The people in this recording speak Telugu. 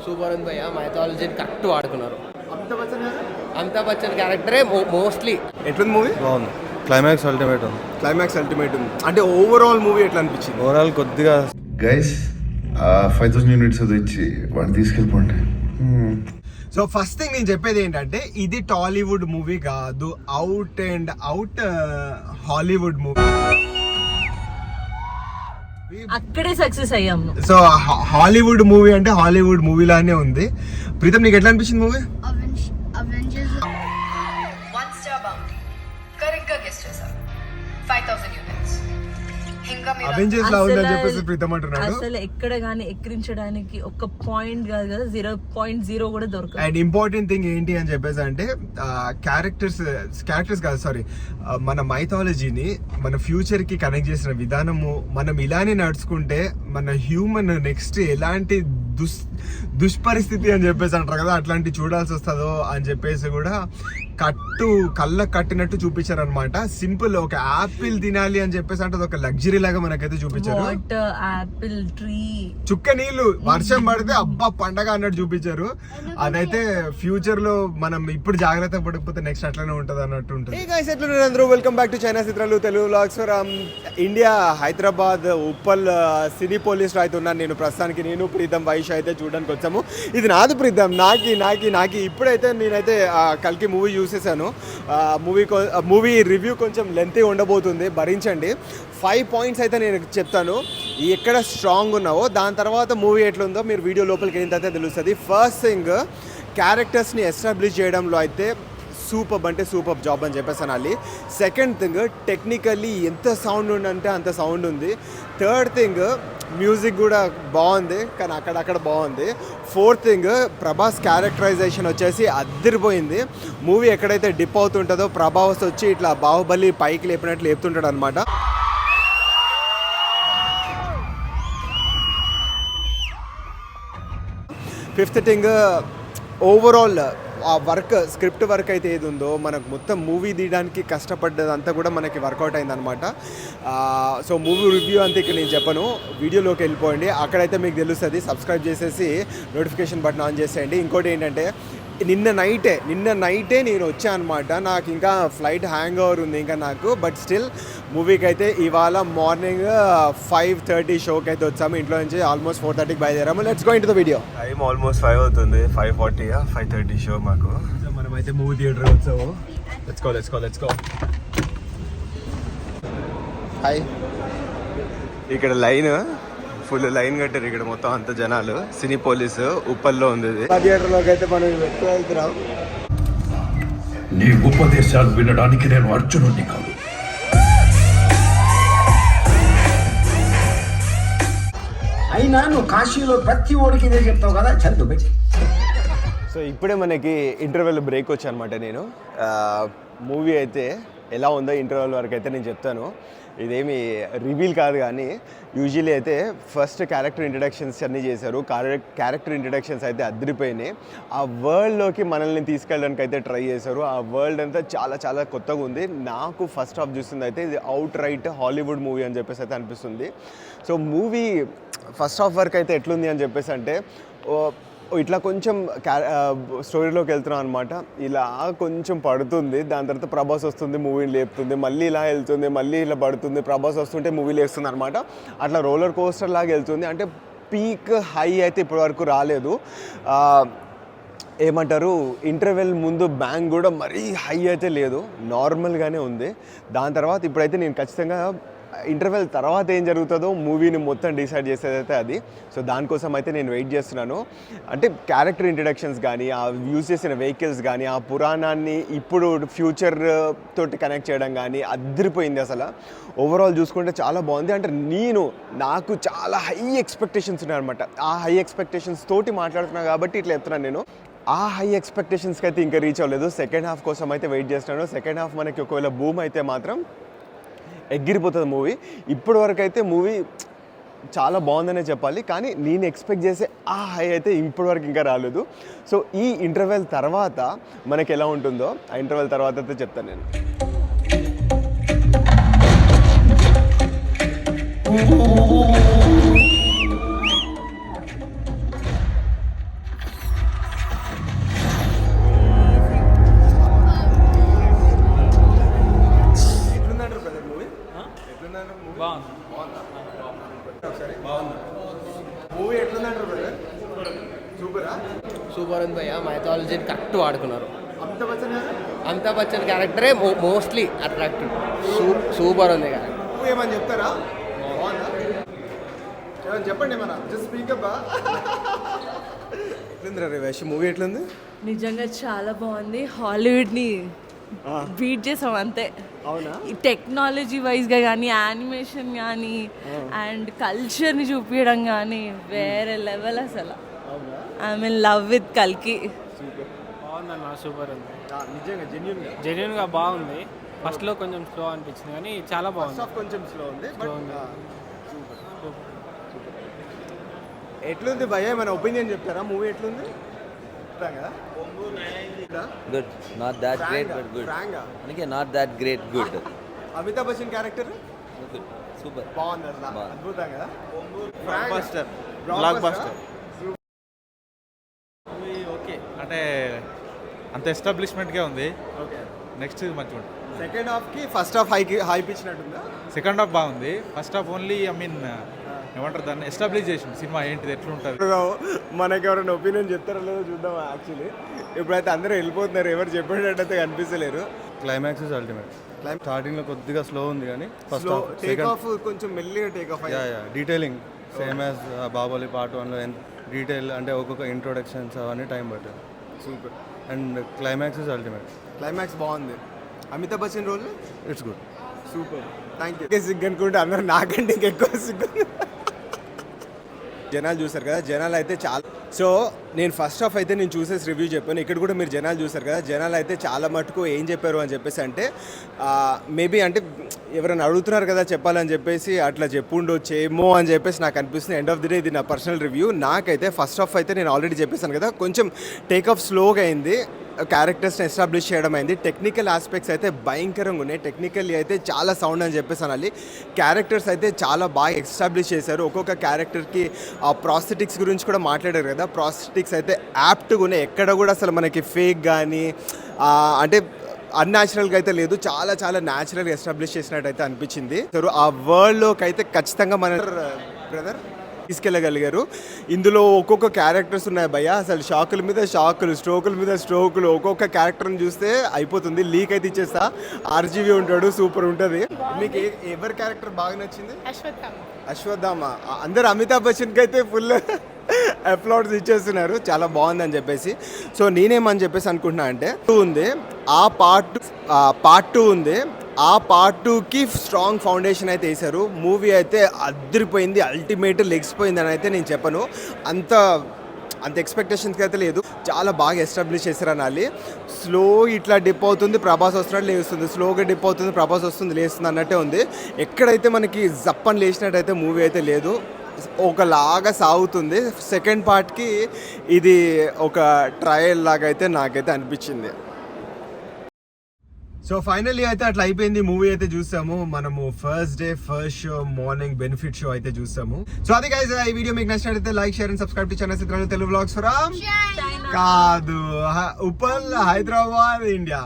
సూపర్ ఉంది భయ్య, మైథాలజీని కరెక్ట్ వాడుకున్నారు. అమితాబ్ బచ్చన్ క్యారెక్టరే మోస్ట్లీ. ఎట్లుంది మూవీ? బాగుంది. క్లైమాక్స్ అల్టిమేట్ ఉంది. క్లైమాక్స్ అల్టిమేట్ ఉంది. అంటే ఓవరాల్ మూవీ ఎట్లా అనిపించింది? ఓవరాల్ కొద్దిగా గైస్ 5000 యూనిట్స్ అది ఇచ్చి వాడిని తీసుకెళ్ళిపోండి. సో ఫస్ట్ థింగ్ నేను చెప్పేది ఏంటంటే ఇది టాలీవుడ్ మూవీ కాదు, out and out Hollywood movie. అక్కడే సక్సెస్ అయ్యాము. సో హాలీవుడ్ మూవీ అంటే హాలీవుడ్ మూవీ లానే ఉంది. ప్రీతం నీకు ఎట్లా అనిపించింది movie? Avengers 1 star bounty correct గా గెస్ చేశారు. 5000 యూనిట్స్. ఇంకా మీరు అవెంజర్స్ లా ఉందని చెప్పేసి ప్రీతం అంటున్నాడు. అసలు ఎక్కడ గానీ ఎక్కిరించడానికి ఒక పాయింట్ కాదు కదా, 0.0 కూడా దొరకదు. అండ్ ఇంపార్టెంట్ థింగ్ ఏంటి అని చెప్పేసి అంటే క్యారెక్టర్స్ కాదు సారీ, మన మైథాలజీని మన ఫ్యూచర్ కి కనెక్ట్ చేసిన విధానము, మనం ఇలానే నడుచుకుంటే మన హ్యూమన్ నెక్స్ట్ ఎలాంటి దుష్పరిస్థితి అని చెప్పేసి అంటారు కదా, అట్లాంటి చూడాల్సి వస్తుందో అని చెప్పేసి కూడా కళ్ళ కట్టినట్టు చూపించారు అనమాట. సింపుల్ ఒక యాపిల్ తినాలి అని చెప్పేసి అంటే ఒక లగ్జరీ లాగా మనకైతే చూపించారు. యాపిల్ ట్రీ, చుక్క నీళ్లు, వర్షం పడితే అబ్బా పండగ అన్నట్టు చూపించారు. అదైతే ఫ్యూచర్ లో మనం ఇప్పుడు జాగ్రత్త పడకపోతే నెక్స్ట్ అట్లనే ఉంటది అన్నట్టు ఉంటుంది. అందరూ వెల్కమ్ బ్యాక్ టు చైనా చిత్రాలు Telugu vlogs from India, Hyderabad Uppal cine police లో అయితే ఉన్నాను నేను ప్రస్తుతానికి. నేను ప్రీతం వైష్ అయితే చూడడానికి వచ్చాము. ఇది నాది ప్రీతం, నాకి ఇప్పుడైతే నేనైతే కల్కి మూవీ చూసేసాను. మూవీ రివ్యూ కొంచెం లెంతీ ఉండబోతుంది, భరించండి. 5 పాయింట్స్ అయితే నేను చెప్తాను, ఎక్కడ స్ట్రాంగ్ ఉన్నావో దాని తర్వాత మూవీ ఎట్లుందో మీరు వీడియో లోపలికి వెళ్ళిన తర్వాత తెలుస్తుంది. ఫస్ట్ థింగ్, క్యారెక్టర్స్ని ఎస్టాబ్లిష్ చేయడంలో అయితే సూపర్ జాబ్ అని చెప్పేసి అనాలి. సెకండ్ థింగ్, టెక్నికల్లీ ఎంత సౌండ్ ఉందంటే అంత సౌండ్ ఉంది. థర్డ్ థింగ్, మ్యూజిక్ కూడా బాగుంది కానీ అక్కడక్కడ బాగుంది. ఫోర్త్ థింగ్, ప్రభాస్ క్యారెక్టరైజేషన్ వచ్చేసి అద్దరిపోయింది. మూవీ ఎక్కడైతే డిప్ అవుతుంటుందో ప్రభాస్ వచ్చి ఇట్లా బాహుబలి పైకి లేపినట్లు లేపుతుంటాడు అనమాట. ఫిఫ్త్ థింగ్, ఓవరాల్ ఆ స్క్రిప్ట్ వర్క్ అయితే ఏది ఉందో మనకు మొత్తం మూవీ తీయడానికి కష్టపడ్డదంతా కూడా మనకి వర్కౌట్ అయిందనమాట. సో మూవీ రివ్యూ అంతా ఇక్కడ నేను చెప్పను, వీడియోలోకి వెళ్ళిపోండి, అక్కడైతే మీకు తెలుస్తుంది. సబ్స్క్రైబ్ చేసేసి నోటిఫికేషన్ బటన్ ఆన్ చేసేయండి. ఇంకోటి ఏంటంటే నిన్న నైటే నేను వచ్చాను అనమాట. నాకు ఇంకా ఫ్లైట్ హ్యాంగ్ ఓవర్ ఉంది ఇంకా నాకు, బట్ స్టిల్ మూవీకి అయితే ఇవాళ మార్నింగ్ 5:30 షోకి అయితే వచ్చాము. ఇంట్లో నుంచి ఆల్మోస్ట్ 4:30కి బయలుదేరాము. Let's go into the video. Time almost 5 అవుతుంది, 5:40 5:30 షో మాకు. మనమైతే మూవీ థియేటర్ వచ్చాము. Let's go. హాయ్. ఇక్కడ ఫుల్ లైన్ కట్టారు ఇక్కడ మొత్తం అంత జనాలు. సినీ పోలీసు ఉప్పల్లో ఉంది. థియేటర్లోకి అయితే మనం వెళ్తున్నాం. నీ ఉపదేశాలు వినడానికి నేను అర్జునుడిని కాదు. అయినా నువ్వు కాశీలో ప్రతి ఓడికి ఇదే చెప్తావు కదా, చదువు. సో ఇప్పుడే మనకి ఇంటర్వెల్ బ్రేక్ వచ్చి అనమాట. నేను మూవీ అయితే ఎలా ఉందో ఇంటర్వెల్ వరకు అయితే నేను చెప్తాను. ఇదేమి రివీల్ కాదు కానీ యూజువల్లీ అయితే ఫస్ట్ క్యారెక్టర్ ఇంట్రడక్షన్స్ అన్నీ చేశారు. క్యారెక్టర్ ఇంట్రడక్షన్స్ అయితే అదిరిపోయినాయి. ఆ వరల్డ్లోకి మనల్ని తీసుకెళ్ళడానికి అయితే ట్రై చేశారు. ఆ వరల్డ్ అంతా చాలా చాలా కొత్తగా ఉంది. నాకు ఫస్ట్ హాఫ్ చూస్తుంది అయితే ఇది అవుట్ రైట్ హాలీవుడ్ మూవీ అని చెప్పేసి అయితే అనిపిస్తుంది. సో మూవీ ఫస్ట్ హాఫ్ వరకు అయితే ఎట్లుంది అని చెప్పేసి అంటే ఇట్లా కొంచెం స్టోరీలోకి వెళ్తున్నాం అనమాట. ఇలా కొంచెం పడుతుంది, దాని తర్వాత ప్రభాస్ వస్తుంది, మూవీని లేపుతుంది, మళ్ళీ ఇలా వెళ్తుంది, మళ్ళీ ఇలా పడుతుంది, ప్రభాస్ వస్తుంటే మూవీ లేస్తుంది అనమాట. అట్లా రోలర్ కోస్టర్ లాగా వెళ్తుంది. అంటే పీక్ హై అయితే ఇప్పటివరకు రాలేదు. ఏమంటారు, ఇంటర్వెల్ ముందు బ్యాంగ్ కూడా మరీ హై అయితే లేదు, నార్మల్గానే ఉంది. దాని తర్వాత ఇప్పుడైతే నేను ఖచ్చితంగా ఇంటర్వెల్ తర్వాత ఏం జరుగుతుందో మూవీని మొత్తం డిసైడ్ చేసేదైతే అది. సో దానికోసం అయితే నేను వెయిట్ చేస్తున్నాను. అంటే క్యారెక్టర్ ఇంట్రడక్షన్స్ కానీ, ఆ యూజ్ చేసిన వెహికల్స్ కానీ, ఆ పురాణాన్ని ఇప్పుడు ఫ్యూచర్ తోటి కనెక్ట్ చేయడం కానీ అదిరిపోయింది. అసలు ఓవరాల్ చూసుకుంటే చాలా బాగుంది. అంటే నాకు చాలా హై ఎక్స్పెక్టేషన్స్ ఉన్నాయన్నమాట. ఆ హై ఎక్స్పెక్టేషన్స్ తోటి మాట్లాడుతున్నాను కాబట్టి ఇట్లా చెప్తున్నాను నేను. ఆ హై ఎక్స్పెక్టేషన్స్కి అయితే ఇంకా రీచ్ అవ్వలేదు. సెకండ్ హాఫ్ కోసం అయితే వెయిట్ చేస్తున్నాను. సెకండ్ హాఫ్ మనకి ఒకవేళ బూమ్ అయితే మాత్రం ఎగిరిపోతుంది మూవీ. ఇప్పటి వరకు అయితే మూవీ చాలా బాగుందనే చెప్పాలి, కానీ నేను ఎక్స్పెక్ట్ చేసే ఆ హై అయితే ఇప్పటివరకు ఇంకా రాలేదు. సో ఈ ఇంటర్వెల్ తర్వాత మనకి ఎలా ఉంటుందో ఆ ఇంటర్వెల్ తర్వాత అయితే చెప్తాను నేను. సూపరా? సూపర్ ఉంది భయ్య, మైథాలజీని కరెక్ట్ వాడుకున్నారు. అమితాబ్ బచ్చన్ గారు అమితాబ్ బచ్చన్ క్యారెక్టరే మోస్ట్లీ అట్రాక్టివ్. సూపర్ ఉంది క్యారెక్టర్. నువ్వు ఏమని చెప్తారా? బాగుందా? ఏమని చెప్పండి ఏమన్నా, జస్ట్ స్పీకప్. ఎట్లుందిరా రేవేష్ మూవీ ఎట్లుంది? నిజంగా చాలా బాగుంది. హాలీవుడ్ని బీట్ చేసాం అంతే. అవునా? ఈ టెక్నాలజీ వైజ్గా కానీ యానిమేషన్ కానీ అండ్ కల్చర్ని చూపించడం కానీ వేరే లెవెల్ అసలు. ఐ మీన్ లవ్ విత్ కల్కి. బాగుందన్న, సూపర్ ఉంది. నిజంగా జెన్యున్గా బాగుంది. ఫస్ట్లో కొంచెం స్లో అనిపించింది కానీ చాలా బాగుంది. కొంచెం స్లో ఉంది. Slow ఉంది. ఎట్లుంది భయ్య, మన ఒపీనియన్ చెప్తారా? మూవీ ఎట్లుంది? Good. Not that great, but good. Okay, not that great, good. Amitabh Bachchan character Good. Super. బాగుంది అసలు, బాగుంది. అద్భుతంగా. బ్లాక్ బస్టర్ ఓకే, అంటే అంత ఎస్టాబ్లిష్మెంట్గా ఉంది. నెక్స్ట్ మంచిగా ఉంటుంది. సెకండ్ హాఫ్ కి ఫస్ట్ హాఫ్ హైప్ ఇచ్చినట్టుందా? సెకండ్ హాఫ్ బాగుంది. ఫస్ట్ హాఫ్ ఓన్లీ ఏమంటారు దాన్ని ఎస్టాబ్లిష్ చేసింది సినిమా ఏంటిది ఎట్లుంటుంది. మనకి ఎవరైనా ఒపీనియన్ చెప్తారో లేదో చూద్దాం. యాక్చువల్లీ ఇప్పుడైతే అందరూ వెళ్ళిపోతున్నారు, ఎవరు చెప్పేటట్టయితే కనిపిస్తలేరు. Climax is ultimate. స్టార్టింగ్ లో కొద్దిగా స్లో ఉంది కానీ ఫస్ట్ టేక్ ఆఫ్ కొంచెం మెల్లిగా take off. Detailing same as Baahubali part 1 లో డీటెయిల్ అంటే ఒక్కొక్క ఇంట్రొడక్షన్స్ అవన్నీ టైం పట్టారు. Super. And climax is ultimate. Climax బాగుంది. Amitabh Bachchan role it's good. Super. Thank you. సిగ్గు అనుకుంటే అందరూ నాకంటే ఇంకెక్కువ సిగ్గు. జనాలు చూసారు కదా, జనాలు అయితే చాలా. సో నేను ఫస్ట్ హాఫ్ అయితే నేను చూసేసి రివ్యూ చెప్పాను. ఇక్కడ కూడా మీరు జనాలు చూసారు కదా, జనాలు అయితే చాలా మటుకు ఏం చెప్పారు అని చెప్పేసి అంటే మేబీ అంటే ఎవరైనా అడుగుతున్నారు కదా చెప్పాలని చెప్పేసి అట్లా చెప్పుండొచ్చేమో అని చెప్పేసి నాకు అనిపిస్తుంది. ఎండ్ ఆఫ్ ది డే ఇది నా పర్సనల్ రివ్యూ. నాకైతే ఫస్ట్ హాఫ్ అయితే నేను ఆల్రెడీ చెప్పేసాను కదా, కొంచెం టేక్ ఆఫ్ స్లోగా అయింది. క్యారెక్టర్స్ని ఎస్టాబ్లిష్ చేయడం అయింది. టెక్నికల్ ఆస్పెక్ట్స్ అయితే భయంకరంగా ఉన్నాయి. టెక్నికల్లీ అయితే చాలా సౌండ్ అని చెప్పేసి అనాలి. క్యారెక్టర్స్ అయితే చాలా బాగా ఎస్టాబ్లిష్ చేశారు. ఒక్కొక్క క్యారెక్టర్కి ఆ ప్రాస్థెటిక్స్ గురించి కూడా మాట్లాడారు కదా, ప్రాస్థెటిక్స్ అయితే యాప్ట్గా ఉన్నాయి. ఎక్కడ కూడా అసలు మనకి ఫేక్ కానీ అంటే అన్యాచురల్గా అయితే లేదు. చాలా చాలా న్యాచురల్గా ఎస్టాబ్లిష్ చేసినట్టు అయితే అనిపించింది. ఆ వరల్డ్లోకి అయితే ఖచ్చితంగా మన బ్రదర్ తీసుకెళ్ళగలిగారు. ఇందులో ఒక్కొక్క క్యారెక్టర్స్ ఉన్నాయి భయ్య, అసలు షాకుల మీద షాకులు, స్ట్రోకుల మీద స్ట్రోకులు. ఒక్కొక్క క్యారెక్టర్ని చూస్తే అయిపోతుంది. లీక్ అయితే ఇచ్చేస్తా. ఆర్జీవి ఉంటాడు, సూపర్ ఉంటుంది. మీకు ఎవరి క్యారెక్టర్ బాగా నచ్చింది? అశ్వత్థామ. అందరు అమితాబ్ బచ్చన్కి అయితే ఫుల్ అప్లాడ్స్ ఇచ్చేస్తున్నారు, చాలా బాగుందని చెప్పేసి. సో నేనేమని చెప్పేసి అనుకుంటున్నా అంటే 2 ఉంది, ఆ పార్ట్ 2 ఉంది. ఆ పార్ట్ 2కి స్ట్రాంగ్ ఫౌండేషన్ అయితే వేశారు. మూవీ అయితే అదిరిపోయింది, అల్టిమేట్ లెగ్సిపోయింది అని అయితే నేను చెప్పను. అంత ఎక్స్పెక్టేషన్స్కి అయితే లేదు. చాలా బాగా ఎస్టాబ్లిష్ చేశారు అనాలి. స్లో ఇట్లా డిప్ అవుతుంది, ప్రభాస్ వస్తున్నట్టు లేస్తుంది, స్లోగా డిప్ అవుతుంది, ప్రభాస్ వస్తుంది, లేస్తుంది అన్నట్టే ఉంది. ఎక్కడైతే మనకి జప్పని లేచినట్టు అయితే మూవీ అయితే లేదు, ఒకలాగా సాగుతుంది. సెకండ్ పార్ట్కి ఇది ఒక ట్రయల్ లాగా అయితే నాకైతే అనిపించింది. సో ఫైనల్లీ అయితే అట్లా అయిపోయింది. మూవీ అయితే చూసాము మనము. First day first show morning benefit show అయితే చూసాము. సో అది గైస్, ఈ వీడియో మీకు నచ్చినట్లయితే like, share and subscribe to China సిత్రాలు తెలుగు వ్లాగ్స్ ఫ్రమ్ కాదు ఉప్పల్, హైదరాబాద్, ఇండియా.